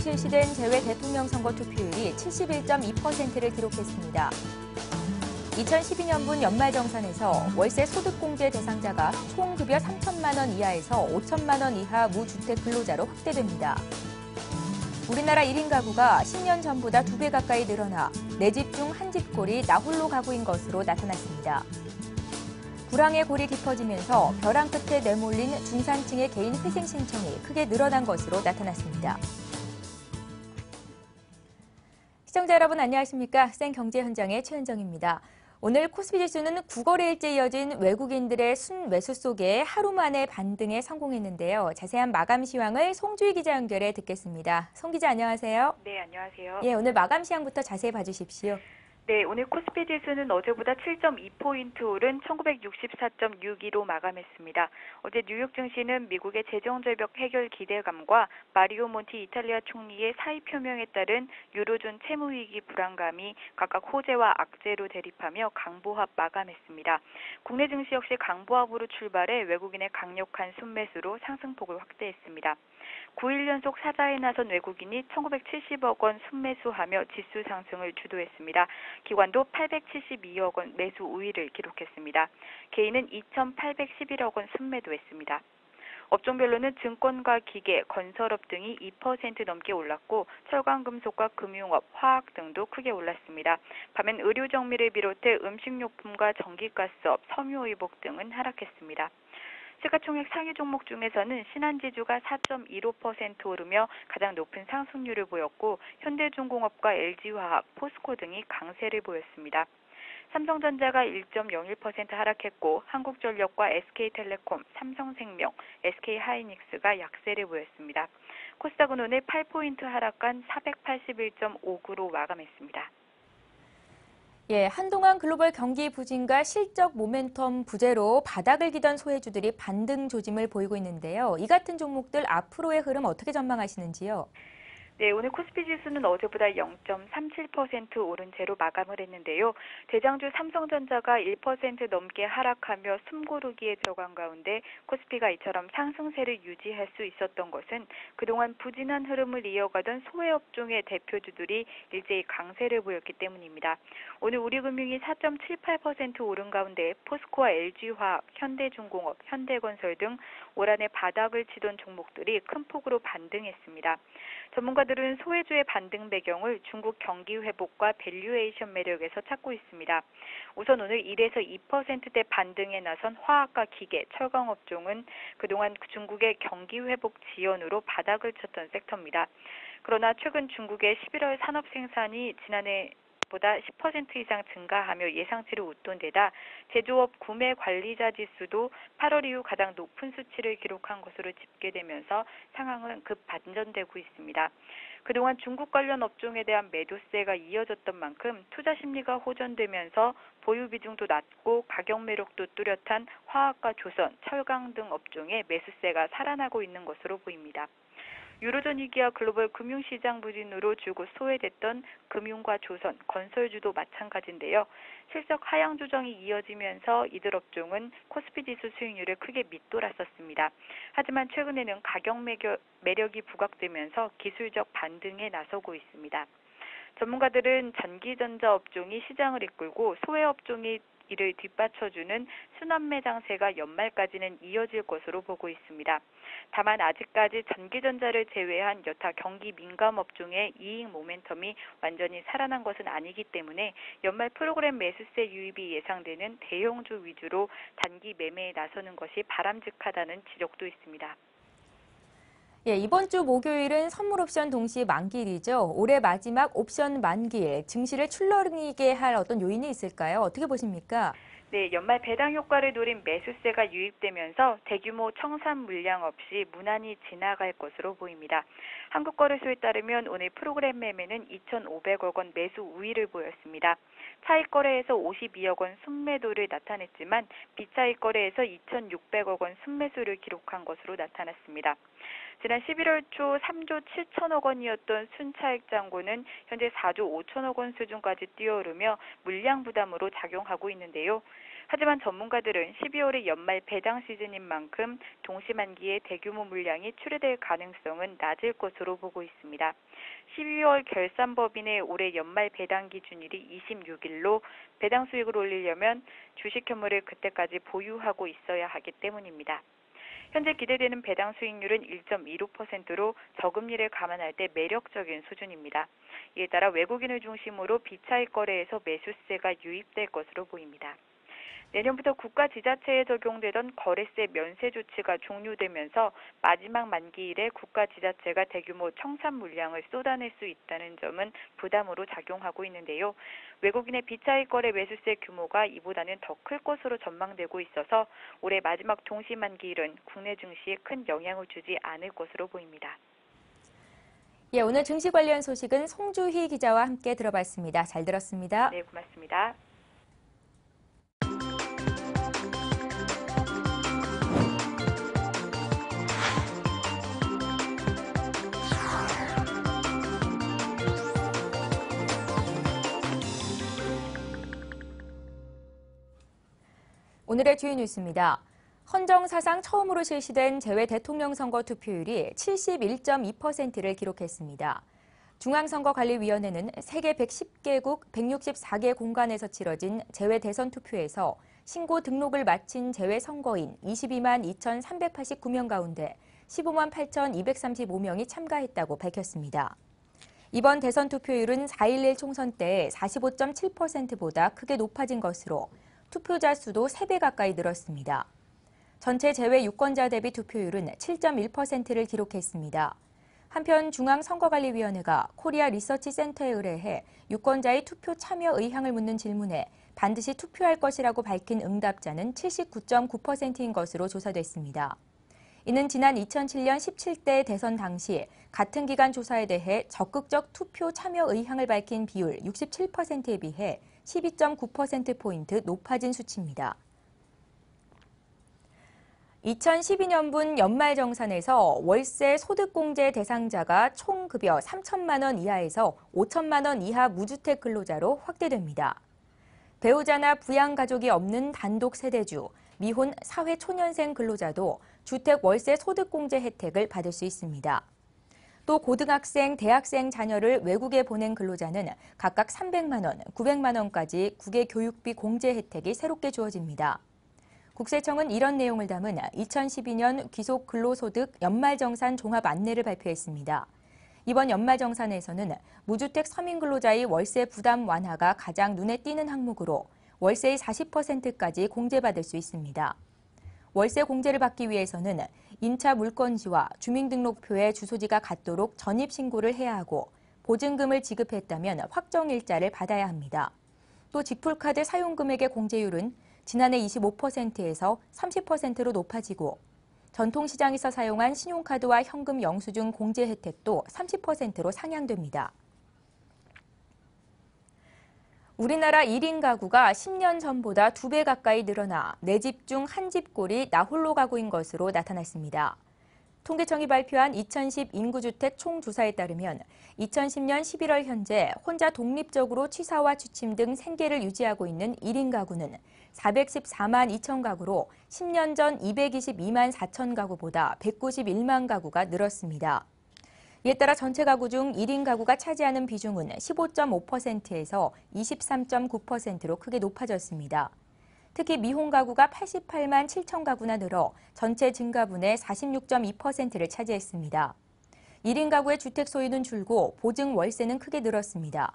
실시된 제외 대통령 선거 투표율이 71.2%를 기록했습니다. 2012년분 연말정산에서 월세 소득공제 대상자가 총 급여 3천만 원 이하에서 5천만 원 이하 무주택 근로자로 확대됩니다. 우리나라 1인 가구가 10년 전보다 2배 가까이 늘어나 4집 중 1집 꼴이 나홀로 가구인 것으로 나타났습니다. 불황의 골이 깊어지면서 벼랑 끝에 내몰린 중산층의 개인 회생 신청이 크게 늘어난 것으로 나타났습니다. 시청자 여러분 안녕하십니까? 생경제 현장의 최은정입니다. 오늘 코스피 지수는 9거래일째 이어진 외국인들의 순매수 속에 하루 만에 반등에 성공했는데요. 자세한 마감 시황을 송주희 기자 연결해 듣겠습니다. 송 기자 안녕하세요. 네, 안녕하세요. 예, 오늘 마감 시황부터 자세히 봐주십시오. 네, 오늘 코스피 지수는 어제보다 7.2포인트 오른 1964.62로 마감했습니다. 어제 뉴욕 증시는 미국의 재정절벽 해결 기대감과 마리오 몬티 이탈리아 총리의 사의 표명에 따른 유로존 채무위기 불안감이 각각 호재와 악재로 대립하며 강보합 마감했습니다. 국내 증시 역시 강보합으로 출발해 외국인의 강력한 순매수로 상승폭을 확대했습니다. 9일 연속 사자에 나선 외국인이 1970억 원 순매수하며 지수 상승을 주도했습니다. 기관도 872억 원 매수 우위를 기록했습니다. 개인은 2,811억 원 순매도했습니다. 업종별로는 증권과 기계, 건설업 등이 2% 넘게 올랐고 철강금속과 금융업, 화학 등도 크게 올랐습니다. 반면 의료정미를 비롯해 음식료품과 전기가스업, 섬유의복 등은 하락했습니다. 시가총액 상위 종목 중에서는 신한지주가 4.15% 오르며 가장 높은 상승률을 보였고 현대중공업과 LG화학, 포스코 등이 강세를 보였습니다. 삼성전자가 1.01% 하락했고 한국전력과 SK텔레콤, 삼성생명, SK하이닉스가 약세를 보였습니다. 코스닥은 오늘 8포인트 하락한 481.59로 마감했습니다. 예, 한동안 글로벌 경기 부진과 실적 모멘텀 부재로 바닥을 기던 소외주들이 반등 조짐을 보이고 있는데요. 이 같은 종목들 앞으로의 흐름 어떻게 전망하시는지요? 네, 오늘 코스피 지수는 어제보다 0.37% 오른 채로 마감을 했는데요. 대장주 삼성전자가 1% 넘게 하락하며 숨고르기에 들어간 가운데 코스피가 이처럼 상승세를 유지할 수 있었던 것은 그동안 부진한 흐름을 이어가던 소외업종의 대표주들이 일제히 강세를 보였기 때문입니다. 오늘 우리금융이 4.78% 오른 가운데 포스코와 LG화학, 현대중공업, 현대건설 등 올 한해 바닥을 치던 종목들이 큰 폭으로 반등했습니다. 전문가들은 소외주의 반등 배경을 중국 경기 회복과 밸류에이션 매력에서 찾고 있습니다. 우선 오늘 1에서 2%대 반등에 나선 화학과 기계, 철강 업종은 그동안 중국의 경기 회복 지연으로 바닥을 쳤던 섹터입니다. 그러나 최근 중국의 11월 산업 생산이 지난해 보다 10% 이상 증가하며 예상치를 웃돈 데다 제조업 구매 관리자 지수도 8월 이후 가장 높은 수치를 기록한 것으로 집계되면서 상황은 급 반전되고 있습니다. 그동안 중국 관련 업종에 대한 매도세가 이어졌던 만큼 투자 심리가 호전되면서 보유 비중도 낮고 가격 매력도 뚜렷한 화학과 조선, 철강 등 업종에 매수세가 살아나고 있는 것으로 보입니다. 유로존 위기와 글로벌 금융시장 부진으로 주고 소외됐던 금융과 조선, 건설주도 마찬가지인데요. 실적 하향 조정이 이어지면서 이들 업종은 코스피 지수 수익률을 크게 밑돌았었습니다. 하지만 최근에는 가격 매력이 부각되면서 기술적 반등에 나서고 있습니다. 전문가들은 전기전자 업종이 시장을 이끌고 소외 업종이 이를 뒷받쳐주는 순환매 장세가 연말까지는 이어질 것으로 보고 있습니다. 다만 아직까지 전기전자를 제외한 여타 경기 민감 업종의 이익 모멘텀이 완전히 살아난 것은 아니기 때문에 연말 프로그램 매수세 유입이 예상되는 대형주 위주로 단기 매매에 나서는 것이 바람직하다는 지적도 있습니다. 예, 이번 주 목요일은 선물 옵션 동시 만기일이죠. 올해 마지막 옵션 만기일, 증시를 출렁이게 할 어떤 요인이 있을까요? 어떻게 보십니까? 네, 연말 배당 효과를 노린 매수세가 유입되면서 대규모 청산 물량 없이 무난히 지나갈 것으로 보입니다. 한국거래소에 따르면 오늘 프로그램 매매는 2,500억 원 매수 우위를 보였습니다. 차익 거래에서 52억 원 순매도를 나타냈지만 비차익 거래에서 2,600억 원 순매수를 기록한 것으로 나타났습니다. 지난 11월 초 3조 7천억 원이었던 순차익 잔고는 현재 4조 5천억 원 수준까지 뛰어오르며 물량 부담으로 작용하고 있는데요. 하지만 전문가들은 12월이 연말 배당 시즌인 만큼 동시만기에 대규모 물량이 출하될 가능성은 낮을 것으로 보고 있습니다. 12월 결산법인의 올해 연말 배당 기준일이 26일로 배당 수익을 올리려면 주식 현물을 그때까지 보유하고 있어야 하기 때문입니다. 현재 기대되는 배당 수익률은 1.26%로 저금리를 감안할 때 매력적인 수준입니다. 이에 따라 외국인을 중심으로 비차익 거래에서 매수세가 유입될 것으로 보입니다. 내년부터 국가 지자체에 적용되던 거래세 면세 조치가 종료되면서 마지막 만기일에 국가 지자체가 대규모 청산 물량을 쏟아낼 수 있다는 점은 부담으로 작용하고 있는데요. 외국인의 비차익 거래 매수세 규모가 이보다는 더 클 것으로 전망되고 있어서 올해 마지막 동시 만기일은 국내 증시에 큰 영향을 주지 않을 것으로 보입니다. 예, 오늘 증시 관련 소식은 송주희 기자와 함께 들어봤습니다. 잘 들었습니다. 네, 고맙습니다. 오늘의 주요 뉴스입니다. 헌정 사상 처음으로 실시된 재외 대통령 선거 투표율이 71.2%를 기록했습니다. 중앙선거관리위원회는 세계 110개국 164개 공간에서 치러진 재외 대선 투표에서 신고 등록을 마친 재외 선거인 22만 2,389명 가운데 15만 8,235명이 참가했다고 밝혔습니다. 이번 대선 투표율은 4.11 총선 때 45.7%보다 크게 높아진 것으로 투표자 수도 3배 가까이 늘었습니다. 전체 재외 유권자 대비 투표율은 7.1%를 기록했습니다. 한편 중앙선거관리위원회가 코리아 리서치 센터에 의뢰해 유권자의 투표 참여 의향을 묻는 질문에 반드시 투표할 것이라고 밝힌 응답자는 79.9%인 것으로 조사됐습니다. 이는 지난 2007년 17대 대선 당시 같은 기간 조사에 대해 적극적 투표 참여 의향을 밝힌 비율 67%에 비해 12.9%포인트 높아진 수치입니다. 2012년분 연말정산에서 월세 소득공제 대상자가 총 급여 3천만 원 이하에서 5천만 원 이하 무주택 근로자로 확대됩니다. 배우자나 부양가족이 없는 단독 세대주, 미혼 사회초년생 근로자도 주택 월세 소득공제 혜택을 받을 수 있습니다. 또 고등학생, 대학생 자녀를 외국에 보낸 근로자는 각각 300만 원, 900만 원까지 국외 교육비 공제 혜택이 새롭게 주어집니다. 국세청은 이런 내용을 담은 2012년 귀속 근로소득 연말정산 종합 안내를 발표했습니다. 이번 연말정산에서는 무주택 서민 근로자의 월세 부담 완화가 가장 눈에 띄는 항목으로 월세의 40%까지 공제받을 수 있습니다. 월세 공제를 받기 위해서는 임차 물건지와 주민등록표의 주소지가 같도록 전입신고를 해야 하고 보증금을 지급했다면 확정일자를 받아야 합니다. 또 지풀카드 사용금액의 공제율은 지난해 25%에서 30%로 높아지고 전통시장에서 사용한 신용카드와 현금 영수증 공제 혜택도 30%로 상향됩니다. 우리나라 1인 가구가 10년 전보다 2배 가까이 늘어나 4집 중 1집 꼴이 나홀로 가구인 것으로 나타났습니다. 통계청이 발표한 2010 인구주택 총조사에 따르면 2010년 11월 현재 혼자 독립적으로 취사와 취침 등 생계를 유지하고 있는 1인 가구는 414만 2천 가구로 10년 전 222만 4천 가구보다 191만 가구가 늘었습니다. 이에 따라 전체 가구 중 1인 가구가 차지하는 비중은 15.5%에서 23.9%로 크게 높아졌습니다. 특히 미혼 가구가 88만 7천 가구나 늘어 전체 증가분의 46.2%를 차지했습니다. 1인 가구의 주택 소유는 줄고 보증 월세는 크게 늘었습니다.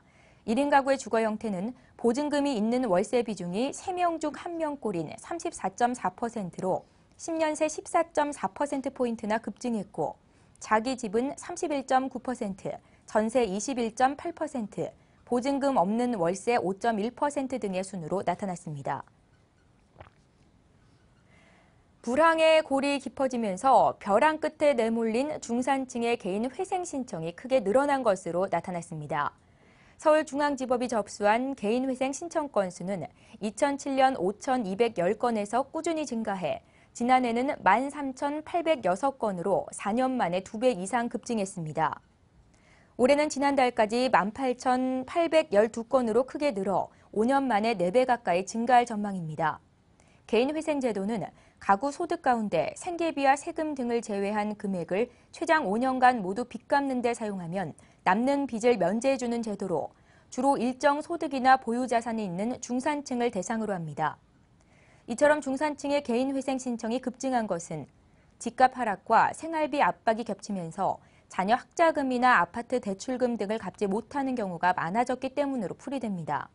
1인 가구의 주거 형태는 보증금이 있는 월세 비중이 3명 중 1명꼴인 34.4%로 10년 새 14.4%포인트나 급증했고 자기 집은 31.9%, 전세 21.8%, 보증금 없는 월세 5.1% 등의 순으로 나타났습니다. 불황의 골이 깊어지면서 벼랑 끝에 내몰린 중산층의 개인 회생 신청이 크게 늘어난 것으로 나타났습니다. 서울중앙지법이 접수한 개인 회생 신청 건수는 2007년 5,210건에서 꾸준히 증가해 지난해는 13,806건으로 4년 만에 2배 이상 급증했습니다. 올해는 지난달까지 18,812건으로 크게 늘어 5년 만에 4배 가까이 증가할 전망입니다. 개인회생제도는 가구 소득 가운데 생계비와 세금 등을 제외한 금액을 최장 5년간 모두 빚 갚는 데 사용하면 남는 빚을 면제해주는 제도로 주로 일정 소득이나 보유 자산이 있는 중산층을 대상으로 합니다. 이처럼 중산층의 개인회생 신청이 급증한 것은 집값 하락과 생활비 압박이 겹치면서 자녀 학자금이나 아파트 대출금 등을 갚지 못하는 경우가 많아졌기 때문으로 풀이됩니다.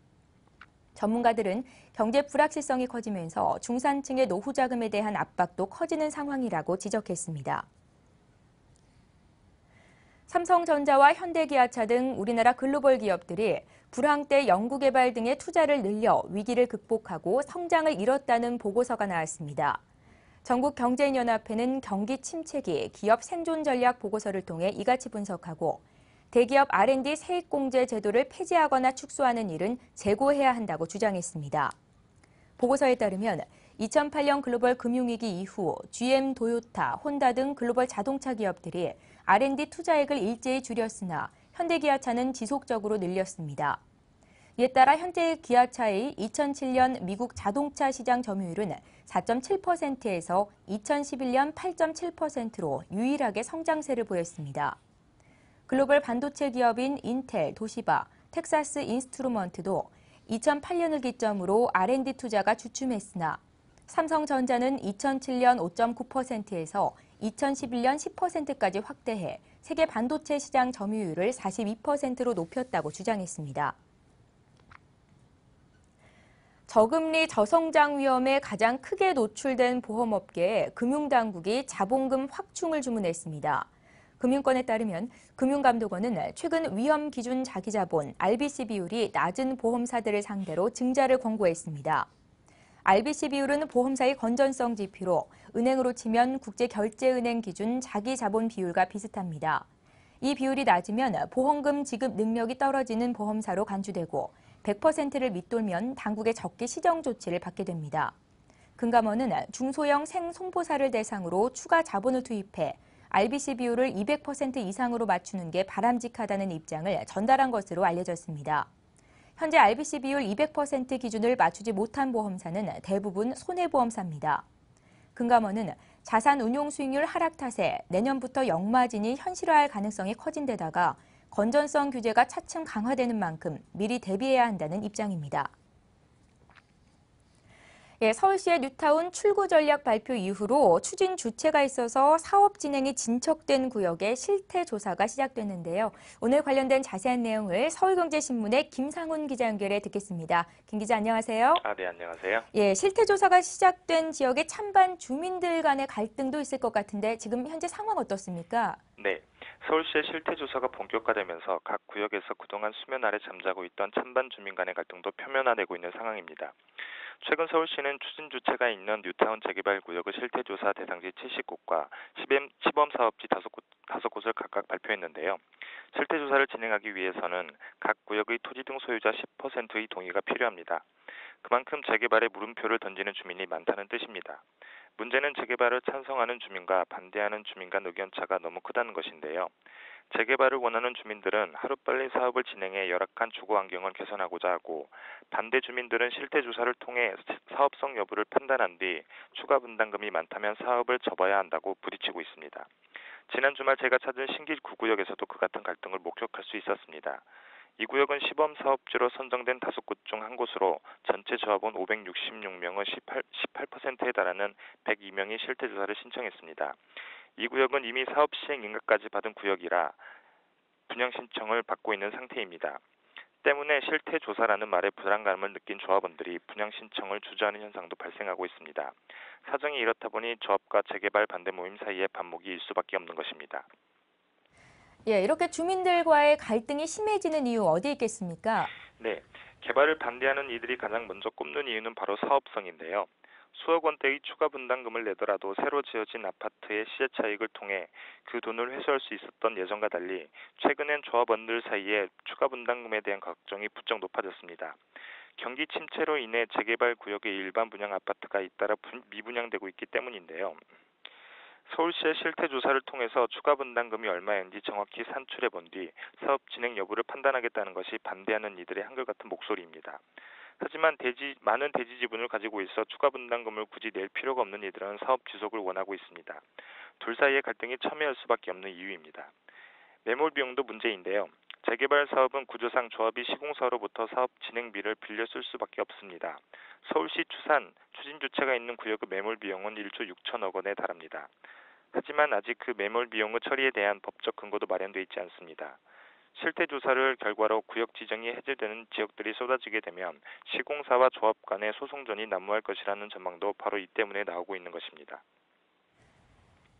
전문가들은 경제 불확실성이 커지면서 중산층의 노후 자금에 대한 압박도 커지는 상황이라고 지적했습니다. 삼성전자와 현대기아차 등 우리나라 글로벌 기업들이 불황 때 연구개발 등의 투자를 늘려 위기를 극복하고 성장을 이뤘다는 보고서가 나왔습니다. 전국경제인연합회는 경기 침체기 기업 생존 전략 보고서를 통해 이같이 분석하고 대기업 R&D 세액공제 제도를 폐지하거나 축소하는 일은 재고해야 한다고 주장했습니다. 보고서에 따르면 2008년 글로벌 금융위기 이후 GM, 도요타, 혼다 등 글로벌 자동차 기업들이 R&D 투자액을 일제히 줄였으나 현대기아차는 지속적으로 늘렸습니다. 이에 따라 현대기아차의 2007년 미국 자동차 시장 점유율은 4.7%에서 2011년 8.7%로 유일하게 성장세를 보였습니다. 글로벌 반도체 기업인 인텔, 도시바, 텍사스 인스트루먼트도 2008년을 기점으로 R&D 투자가 주춤했으나 삼성전자는 2007년 5.9%에서 2011년 10%까지 확대해 세계 반도체 시장 점유율을 42%로 높였다고 주장했습니다. 저금리 저성장 위험에 가장 크게 노출된 보험업계에 금융당국이 자본금 확충을 주문했습니다. 금융권에 따르면 금융감독원은 최근 위험기준 자기자본 RBC 비율이 낮은 보험사들을 상대로 증자를 권고했습니다. RBC 비율은 보험사의 건전성 지표로 은행으로 치면 국제결제은행 기준 자기자본 비율과 비슷합니다. 이 비율이 낮으면 보험금 지급 능력이 떨어지는 보험사로 간주되고 100%를 밑돌면 당국의 적기 시정 조치를 받게 됩니다. 금감원은 중소형 생손보사를 대상으로 추가 자본을 투입해 RBC 비율을 200% 이상으로 맞추는 게 바람직하다는 입장을 전달한 것으로 알려졌습니다. 현재 RBC 비율 200% 기준을 맞추지 못한 보험사는 대부분 손해보험사입니다. 금감원은 자산 운용 수익률 하락 탓에 내년부터 역마진이 현실화할 가능성이 커진 데다가 건전성 규제가 차츰 강화되는 만큼 미리 대비해야 한다는 입장입니다. 서울시의 뉴타운 출구 전략 발표 이후로 추진 주체가 있어서 사업 진행이 진척된 구역의 실태 조사가 시작됐는데요. 오늘 관련된 자세한 내용을 서울경제신문의 김상훈 기자 연결해 듣겠습니다. 김 기자 안녕하세요. 네, 안녕하세요. 실태 조사가 시작된 지역의 찬반 주민들 간의 갈등도 있을 것 같은데 지금 현재 상황 어떻습니까? 네, 서울시의 실태 조사가 본격화되면서 각 구역에서 그동안 수면 아래 잠자고 있던 찬반 주민 간의 갈등도 표면화되고 있는 상황입니다. 최근 서울시는 추진 주체가 있는 뉴타운 재개발 구역의 실태 조사 대상지 70곳과 시범 사업지 5곳을 각각 발표했는데요. 실태 조사를 진행하기 위해서는 각 구역의 토지 등 소유자 10%의 동의가 필요합니다. 그만큼 재개발에 물음표를 던지는 주민이 많다는 뜻입니다. 문제는 재개발을 찬성하는 주민과 반대하는 주민 간 의견차가 너무 크다는 것인데요. 재개발을 원하는 주민들은 하루빨리 사업을 진행해 열악한 주거 환경을 개선하고자 하고 반대 주민들은 실태 조사를 통해 사업성 여부를 판단한 뒤 추가 분담금이 많다면 사업을 접어야 한다고 부딪히고 있습니다. 지난 주말 제가 찾은 신길 9구역에서도 그 같은 갈등을 목격할 수 있었습니다. 이 구역은 시범 사업지로 선정된 5곳 중 한 곳으로 전체 조합원 566명의 18%에 달하는 102명이 실태 조사를 신청했습니다. 이 구역은 이미 사업 시행 인가까지 받은 구역이라 분양 신청을 받고 있는 상태입니다. 때문에 실태 조사라는 말에 불안감을 느낀 조합원들이 분양 신청을 주저하는 현상도 발생하고 있습니다. 사정이 이렇다 보니 조합과 재개발 반대 모임 사이에 반목이 일 수밖에 없는 것입니다. 이렇게 주민들과의 갈등이 심해지는 이유 어디에 있겠습니까? 네, 개발을 반대하는 이들이 가장 먼저 꼽는 이유는 바로 사업성인데요. 수억 원대의 추가 분담금을 내더라도 새로 지어진 아파트의 시세 차익을 통해 그 돈을 회수할 수 있었던 예전과 달리 최근엔 조합원들 사이에 추가 분담금에 대한 걱정이 부쩍 높아졌습니다. 경기 침체로 인해 재개발 구역의 일반 분양 아파트가 잇따라 미분양되고 있기 때문인데요. 서울시의 실태 조사를 통해서 추가 분담금이 얼마인지 정확히 산출해 본 뒤 사업 진행 여부를 판단하겠다는 것이 반대하는 이들의 한결같은 목소리입니다. 하지만 많은 대지 지분을 가지고 있어 추가 분담금을 굳이 낼 필요가 없는 이들은 사업 지속을 원하고 있습니다. 둘 사이의 갈등이 첨예할 수밖에 없는 이유입니다. 매몰 비용도 문제인데요. 재개발 사업은 구조상 조합이 시공사로부터 사업 진행비를 빌려 쓸 수밖에 없습니다. 서울시 추산 추진주체가 있는 구역의 매몰 비용은 1조 6천억 원에 달합니다. 하지만 아직 그 매몰 비용의 처리에 대한 법적 근거도 마련돼 있지 않습니다. 실태조사를 결과로 구역 지정이 해제되는 지역들이 쏟아지게 되면 시공사와 조합 간의 소송전이 난무할 것이라는 전망도 바로 이 때문에 나오고 있는 것입니다.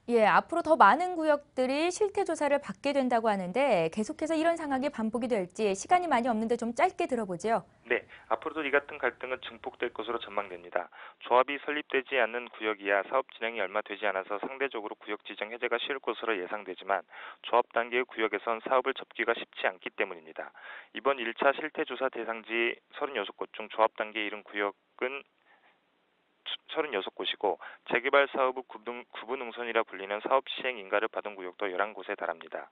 예, 앞으로 더 많은 구역들이 실태조사를 받게 된다고 하는데 계속해서 이런 상황이 반복이 될지 시간이 많이 없는데 좀 짧게 들어보죠. 네, 앞으로도 이 같은 갈등은 증폭될 것으로 전망됩니다. 조합이 설립되지 않는 구역이야 사업 진행이 얼마 되지 않아서 상대적으로 구역 지정 해제가 쉬울 것으로 예상되지만 조합 단계의 구역에선 사업을 접기가 쉽지 않기 때문입니다. 이번 1차 실태조사 대상지 36곳 중 조합 단계에 이른 구역은 36곳이고 재개발 사업의 구분응선이라 불리는 사업 시행 인가를 받은 구역도 11곳에 달합니다.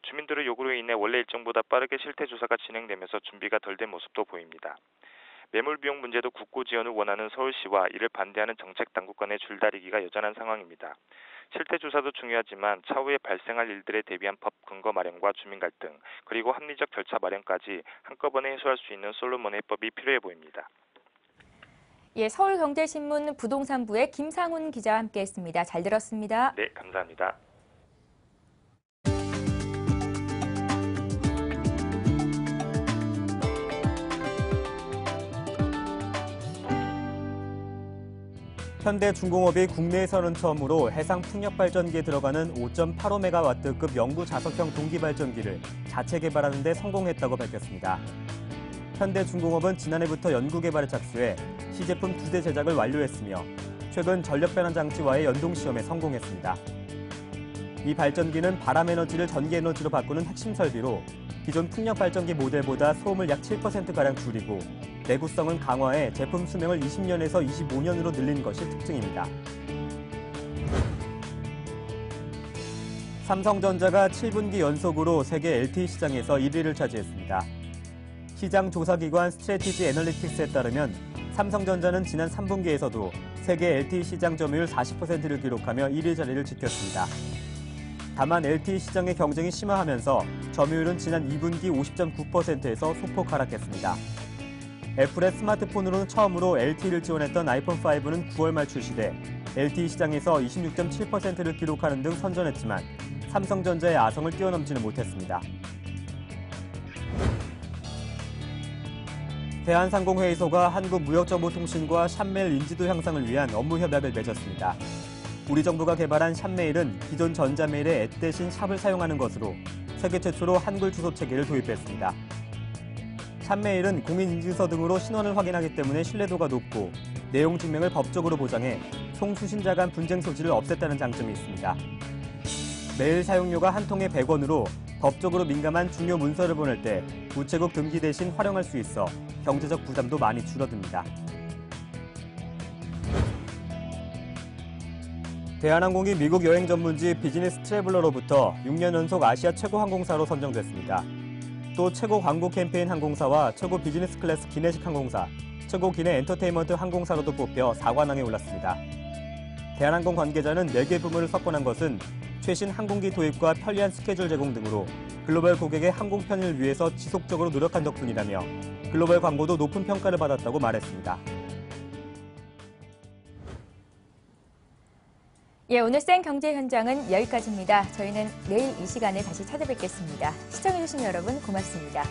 주민들의 요구로 인해 원래 일정보다 빠르게 실태조사가 진행되면서 준비가 덜 된 모습도 보입니다. 매몰 비용 문제도 국고 지원을 원하는 서울시와 이를 반대하는 정책 당국 간의 줄다리기가 여전한 상황입니다. 실태조사도 중요하지만 차후에 발생할 일들에 대비한 법 근거 마련과 주민 갈등, 그리고 합리적 절차 마련까지 한꺼번에 해소할 수 있는 솔로몬 해법이 필요해 보입니다. 예, 서울경제신문 부동산부의 김상훈 기자와 함께했습니다. 잘 들었습니다. 네, 감사합니다. 현대중공업이 국내에서는 처음으로 해상 풍력발전기에 들어가는 5.85메가와트급 영구 자석형 동기발전기를 자체 개발하는 데 성공했다고 밝혔습니다. 현대중공업은 지난해부터 연구개발에 착수해 시제품 2대 제작을 완료했으며 최근 전력변환 장치와의 연동시험에 성공했습니다. 이 발전기는 바람에너지를 전기에너지로 바꾸는 핵심 설비로 기존 풍력발전기 모델보다 소음을 약 7%가량 줄이고 내구성은 강화해 제품 수명을 20년에서 25년으로 늘린 것이 특징입니다. 삼성전자가 7분기 연속으로 세계 LTE 시장에서 1위를 차지했습니다. 시장 조사기관 스트래티지 애널리틱스에 따르면 삼성전자는 지난 3분기에서도 세계 LTE 시장 점유율 40%를 기록하며 1위 자리를 지켰습니다. 다만 LTE 시장의 경쟁이 심화하면서 점유율은 지난 2분기 50.9%에서 소폭 하락했습니다. 애플의 스마트폰으로는 처음으로 LTE를 지원했던 아이폰 5는 9월 말 출시돼 LTE 시장에서 26.7%를 기록하는 등 선전했지만 삼성전자의 아성을 뛰어넘지는 못했습니다. 대한상공회의소가 한국무역정보통신과 샵메일 인지도 향상을 위한 업무 협약을 맺었습니다. 우리 정부가 개발한 샵메일은 기존 전자메일의 @ 대신 샵을 사용하는 것으로 세계 최초로 한글 주소 체계를 도입했습니다. 샵메일은 공인인증서 등으로 신원을 확인하기 때문에 신뢰도가 높고 내용 증명을 법적으로 보장해 송수신자 간 분쟁 소지를 없앴다는 장점이 있습니다. 메일 사용료가 한 통에 100원으로 법적으로 민감한 중요 문서를 보낼 때 우체국 등기 대신 활용할 수 있어 경제적 부담도 많이 줄어듭니다. 대한항공이 미국 여행 전문지 비즈니스 트래블러로부터 6년 연속 아시아 최고 항공사로 선정됐습니다. 또 최고 광고 캠페인 항공사와 최고 비즈니스 클래스 기내식 항공사, 최고 기내 엔터테인먼트 항공사로도 뽑혀 4관왕에 올랐습니다. 대한항공 관계자는 4개 부문을 석권한 것은 최신 항공기 도입과 편리한 스케줄 제공 등으로 글로벌 고객의 항공 편의를 위해서 지속적으로 노력한 덕분이라며 글로벌 광고도 높은 평가를 받았다고 말했습니다. 예, 오늘 생경제 현장은 여기까지입니다. 저희는 내일 이 시간에 다시 찾아뵙겠습니다. 시청해주신 여러분 고맙습니다.